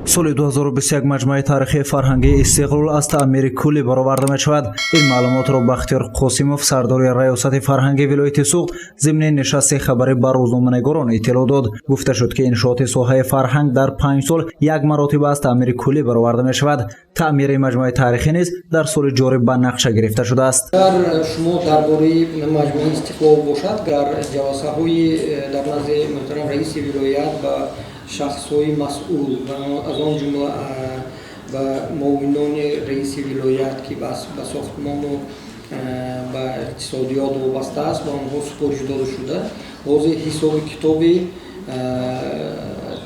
соли 2021 маҷмӯи таърихи фарҳангии истиқлол аз таъмири куллӣ бароварда мешавад. ин маълумотро Бахтиёр Қосимов, сардори раёсати фарҳангии вилояти Суғд, зимни нишасти хабарӣ ба рӯзноманигорон иттилоъ дод. гуфта шуд ки иншооти соҳаи фарҳанг дар 5 сол як маротиба аз таъмири куллӣ бароварда мешавад. таъмири маҷмӯи таърихӣ низ дар соли ҷорӣ ба нақша гирифта шудааст. агар шумо дар бораи маҷмӯи истиқлол бошад, агар ҷаласаҳои дар назди муҳтарам раиси вилоят ба шахсҳои масъул ва аз он ҷумла ба муовинони раиси вилоят ки ба сохтмону ба иқтисодиёт вобаста аст, ба онҳо супориш дода шуда, ҳозир ҳисоби китоби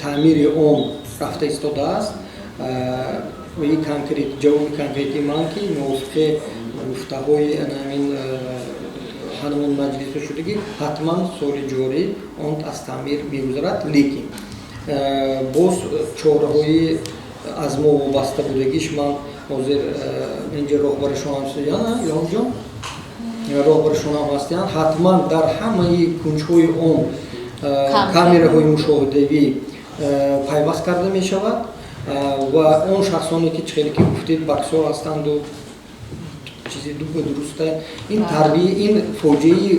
таъмири он рафта истодааст. ҷавоби конкрети ман ки мувофиқи гуфтаҳои ҳанамон маҷлис шудагӣ ҳатман соли ҷорӣ он аз таъмир мегузарад, лекин боз чораҳои аз мо вобаста будагиш ман ҳозир инҷа роҳбаришонам ҳастиян илҳомҷон роҳбаришонам ҳастиян ҳатман дар ҳамаи кунҷҳои он камераҳои мушоҳидавӣ пайваст карда мешавад ва он шахсоне ки чихеле ки гуфтед баксор ҳастанду чизи дуруста ин тарбия ин фоҷиаи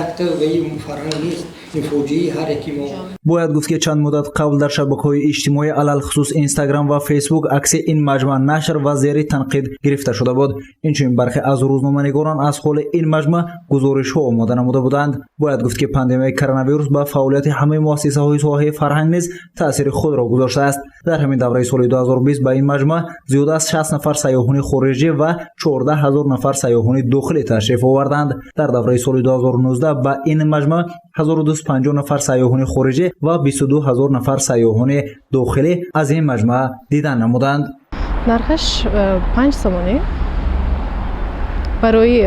якта ваи фарҳанг нест, ин фоҷиаи ҳар яки мо. бояд гуфт ки чанд муддат қабл дар шабакаҳои иҷтимоӣ алалхусус Instagram ва Facebook акси ин маҷмӯъ нашр ва зери танқид гирифта шуда буд. инчунин бархе аз рӯзноманигорон аз ҳоли ин маҷмӯъ гузоришҳо омода намуда буданд. бояд гуфт ки пандемияи коронавирус ба фаъолияти ҳамаи муассисаҳои соҳаи фарҳанг низ таъсири худро гузоштааст. дар ҳамин давраи соли 2020 ба ин маҷмӯъ зиёда аз 60 нафар сайёҳони хориҷӣ ва 14 000 нафар сайёҳони дохилӣ ташриф оварданд. дар давраи соли 2019 ба ин маҷмӯъ 1250 нафар сайёҳони хориҷӣ ва 22 000 нафар сайёҳони дохилӣ аз ин маҷмӯъ дидан намуданд. нархаш 5 сомонӣ барои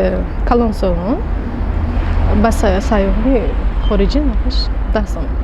калонсолон, ба сайёҳони хориҷӣ нархаш 10 сомон.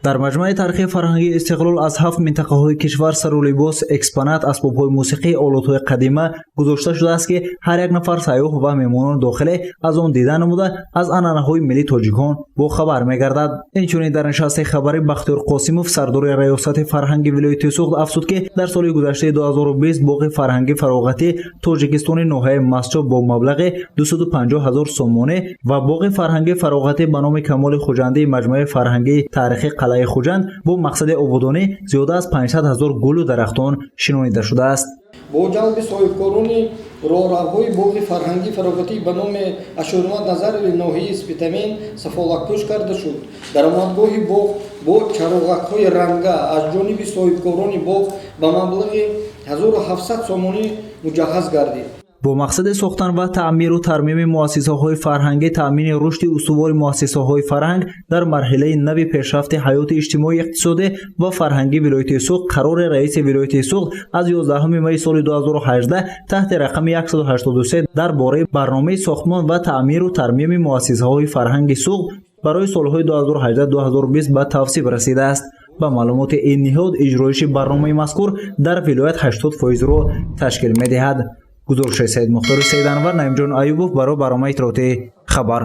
дар маҷмӯи таърихи фарҳангии истиқлол аз 7 минтақаҳои кишвар сару либос, экспонат, асбобҳои мусиқӣ, олатҳои қадима гузошта шудааст ки ҳар як нафар сайёҳ ва меҳмонони дохилӣ аз он дидан намуда аз анъанаҳои миллии тоҷикон бохабар мегардад. инчунин дар нишасти хабарӣ Бахтиёр Қосимов, сардори раёсати фарҳанги вилояти Суғд афзуд ки дар соли гузаштаи 2020 боғи фарҳанги фароғатӣ Тоҷикистони ноҳияи Масчоб бо маблағи 250 000 сомонӣ ва боғи фарҳанги фароғатӣ ба номи Камоли Хуҷандии маҷмӯи фарҳангии таърихи қалъаи Хуҷанд бо мақсади ободонӣ зиёда аз 500 000 гулу дарахтон шинонида шудааст. бо ҷалби соҳибкорони роҳравҳои боғи фарҳангии фароғатӣ ба номи Ашурмат Назарови ноҳияи Спитамин сафолатпӯш карда шуд. даромадгоҳи боғ бо чароғакҳои ранга аз ҷониби соҳибкорони боғ ба маблағи 1700 сомонӣ муҷаҳҳаз гардид. бо мақсади сохтан ва таъмиру тармими муассисаҳои фарҳангӣ, таъмини рушди устувори муассисаҳои фарҳанг дар марҳилаи нави пешрафти ҳаёти иҷтимоӣ, иқтисодӣ ва фарҳангии вилояти Суғд қарори раиси вилояти Суғд аз 11 майи соли 2018 таҳти рақами 183 дар бораи барномаи сохтмон ва таъмиру тармими муассисаҳои фарҳанги Суғд барои солҳои 2018-2020 ба тавсиб расидааст. ба маълумоти ин ниҳод иҷроиши барномаи мазкур дар вилоят 80%-ро ташкил медиҳад. гузориши Саид Мухтори Саиданвар, Наимҷон Аюбов барои барномаи иттилоъотии Хабар.